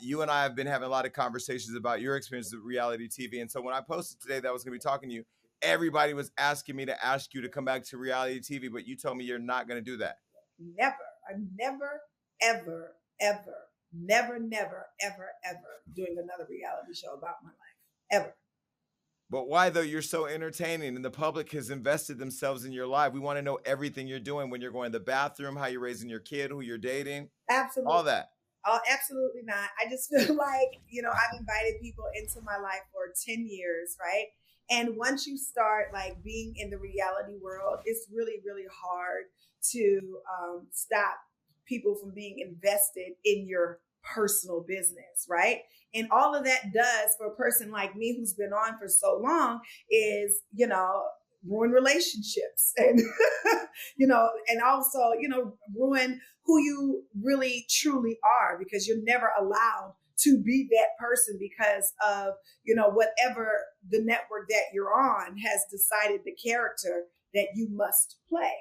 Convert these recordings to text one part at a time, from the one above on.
You and I have been having a lot of conversations about your experiences with reality TV. And so when I posted today that I was going to be talking to you, everybody was asking me to ask you to come back to reality TV, but you told me you're not going to do that. Never. I'm never, ever, ever, never, never, ever, ever doing another reality show about my life. Ever. But why, though? You're so entertaining and the public has invested themselves in your life. We want to know everything you're doing, when you're going to the bathroom, how you're raising your kid, who you're dating. Absolutely. All that. Oh, absolutely not. I just feel like, I've invited people into my life for 10 years, right? And once you start like being in the reality world, it's really, really hard to stop people from being invested in your personal business, right? And all of that does for a person like me who's been on for so long is, ruin relationships and, and also, ruin who you really truly are, because you're never allowed to be that person because of, whatever the network that you're on has decided the character that you must play.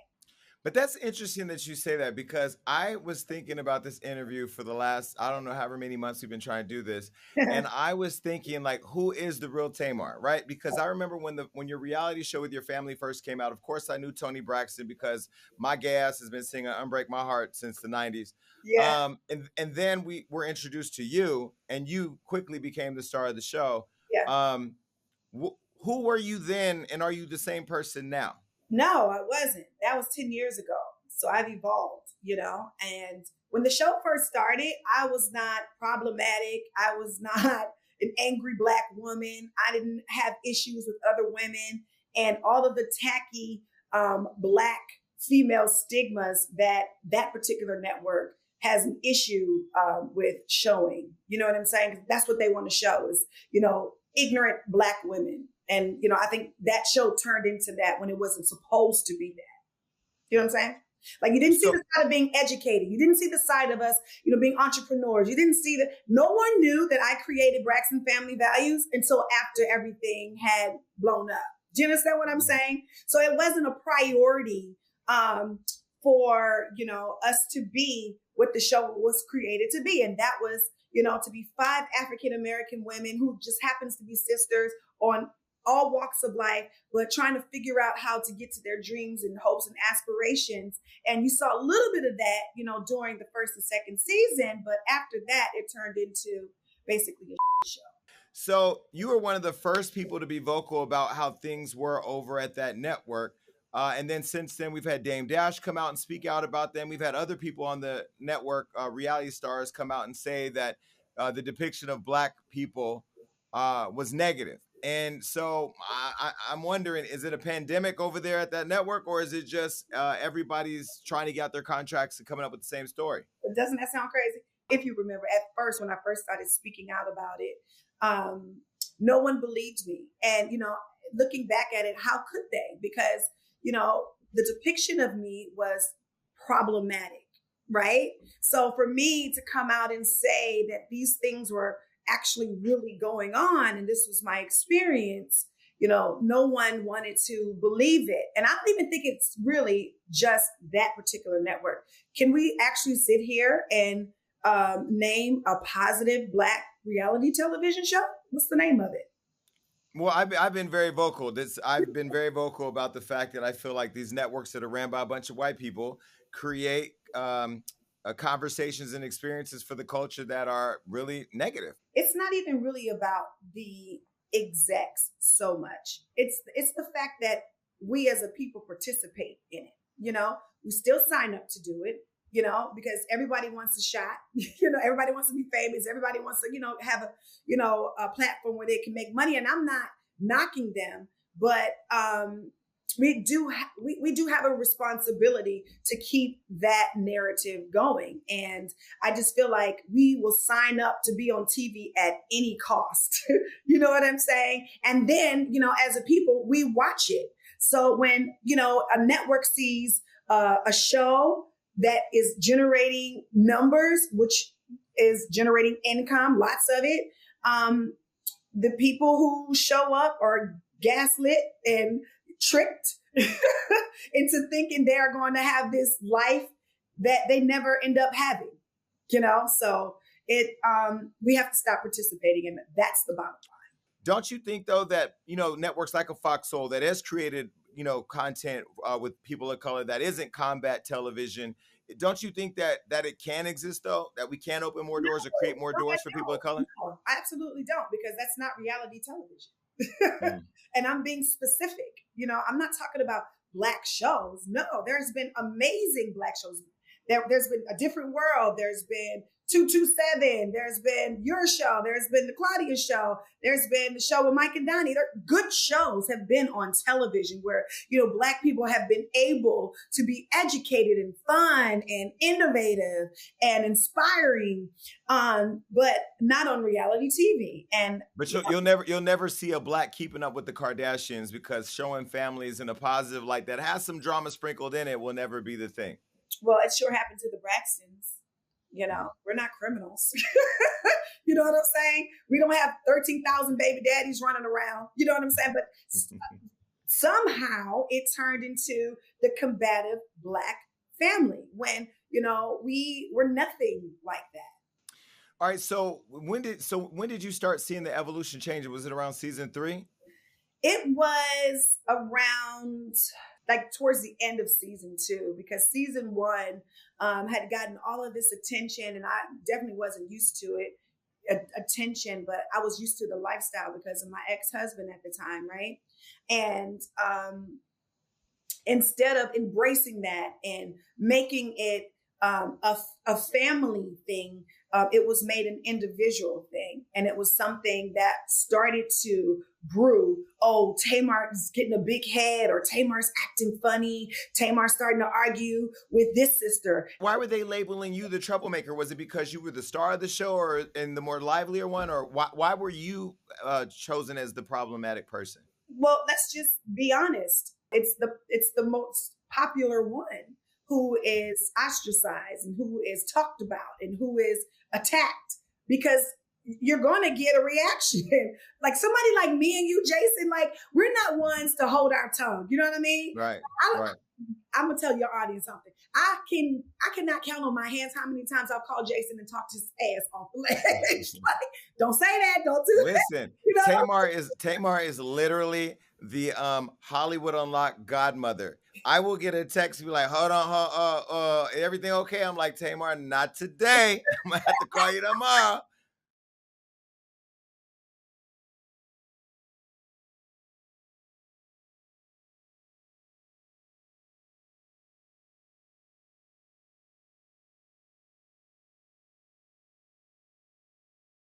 But that's interesting that you say that, because I was thinking about this interview for the last, I don't know, however many months we've been trying to do this. And I was thinking, like, who is the real Tamar, right? Because I remember when your reality show with your family first came out, of course, I knew Toni Braxton because my gay ass has been singing Unbreak My Heart since the 90s. Yeah. And then we were introduced to you, and you quickly became the star of the show. Yeah. Who were you then, and are you the same person now? No, I wasn't. That was 10 years ago. So I've evolved, and when the show first started, I was not problematic. I was not an angry Black woman. I didn't have issues with other women and all of the tacky Black female stigmas that particular network has an issue with showing. You know what I'm saying? That's what they want to show is, ignorant Black women. And, I think that show turned into that when it wasn't supposed to be that. You know what I'm saying? Like, you didn't see the side of being educated. You didn't see the side of us, being entrepreneurs. You didn't see that. No one knew that I created Braxton Family Values until after everything had blown up. Do you understand what I'm saying? So it wasn't a priority for, us to be what the show was created to be. And that was, to be 5 African-American women who just happens to be sisters on all walks of life, but trying to figure out how to get to their dreams and hopes and aspirations. And you saw a little bit of that, during the first and second season. But after that, it turned into basically a show. So you were one of the first people to be vocal about how things were over at that network. And then since then, we've had Dame Dash come out and speak out about them. We've had other people on the network, reality stars, come out and say that the depiction of Black people was negative. And so I'm wondering, is it a pandemic over there at that network, or is it just everybody's trying to get out their contracts and coming up with the same story? Doesn't that sound crazy? If you remember, at first, when I first started speaking out about it, no one believed me. And, looking back at it, how could they? Because, the depiction of me was problematic, right? So for me to come out and say that these things were actually really going on, and this was my experience, no one wanted to believe it. And I don't even think it's really just that particular network. Can we actually sit here and name a positive Black reality television show? What's the name of it? Well, I've been very vocal. I've been very vocal about the fact that I feel like these networks that are ran by a bunch of white people create conversations and experiences for the culture that are really negative. It's not even really about the execs so much. It's the fact that we as a people participate in it. We still sign up to do it, because everybody wants a shot. Everybody wants to be famous. Everybody wants to, have a platform where they can make money. And I'm not knocking them, but we do have a responsibility to keep that narrative going. And I just feel like we will sign up to be on TV at any cost. You know what I'm saying? And then, as a people, we watch it. So when, a network sees a show that is generating numbers, which is generating income, lots of it, the people who show up are gaslit and tricked into thinking they're going to have this life that they never end up having, So we have to stop participating in it. That's the bottom line. Don't you think though that networks like a FOXSOUL that has created content with people of color that isn't combat television? Don't you think that it can exist though? That we can open more doors or create more doors for people of color? No, I absolutely don't, because that's not reality television. Mm. And I'm being specific. I'm not talking about Black shows. No, there's been amazing Black shows. There's been A Different World. There's been 227. There's been your show. There's been the Claudia show. There's been the show with Mike and Donnie. Good shows have been on television where, Black people have been able to be educated and fun and innovative and inspiring, but not on reality TV. But you'll never see a Black keeping up with the Kardashians, because showing families in a positive light that has some drama sprinkled in it will never be the thing. Well, it sure happened to the Braxtons. We're not criminals. You know what I'm saying? We don't have 13,000 baby daddies running around. You know what I'm saying? But somehow it turned into the combative Black family when, we were nothing like that. All right. So when did you start seeing the evolution change? Was it around season 3? It was around towards the end of season 2, because season 1 had gotten all of this attention, and I definitely wasn't used to it, attention, but I was used to the lifestyle because of my ex-husband at the time, right? And instead of embracing that and making it a family thing, it was made an individual thing. And it was something that started to brew. Oh, Tamar's getting a big head, or Tamar's acting funny. Tamar's starting to argue with this sister. Why were they labeling you the troublemaker? Was it because you were the star of the show, or in the more livelier one? Or why were you chosen as the problematic person? Well, let's just be honest. It's the most popular one who is ostracized and who is talked about and who is attacked, because you're going to get a reaction. Like somebody like me and you, Jason, we're not ones to hold our tongue. You know what I mean? Right. I'm going to tell your audience something. I cannot count on my hands how many times I've called Jason and talked his ass off the ledge. Don't say that. Don't do that. Listen, Tamar is literally the Hollywood Unlocked godmother. I will get a text and be like, hold on, everything okay? I'm like, Tamar, not today. I'm gonna have to call you tomorrow.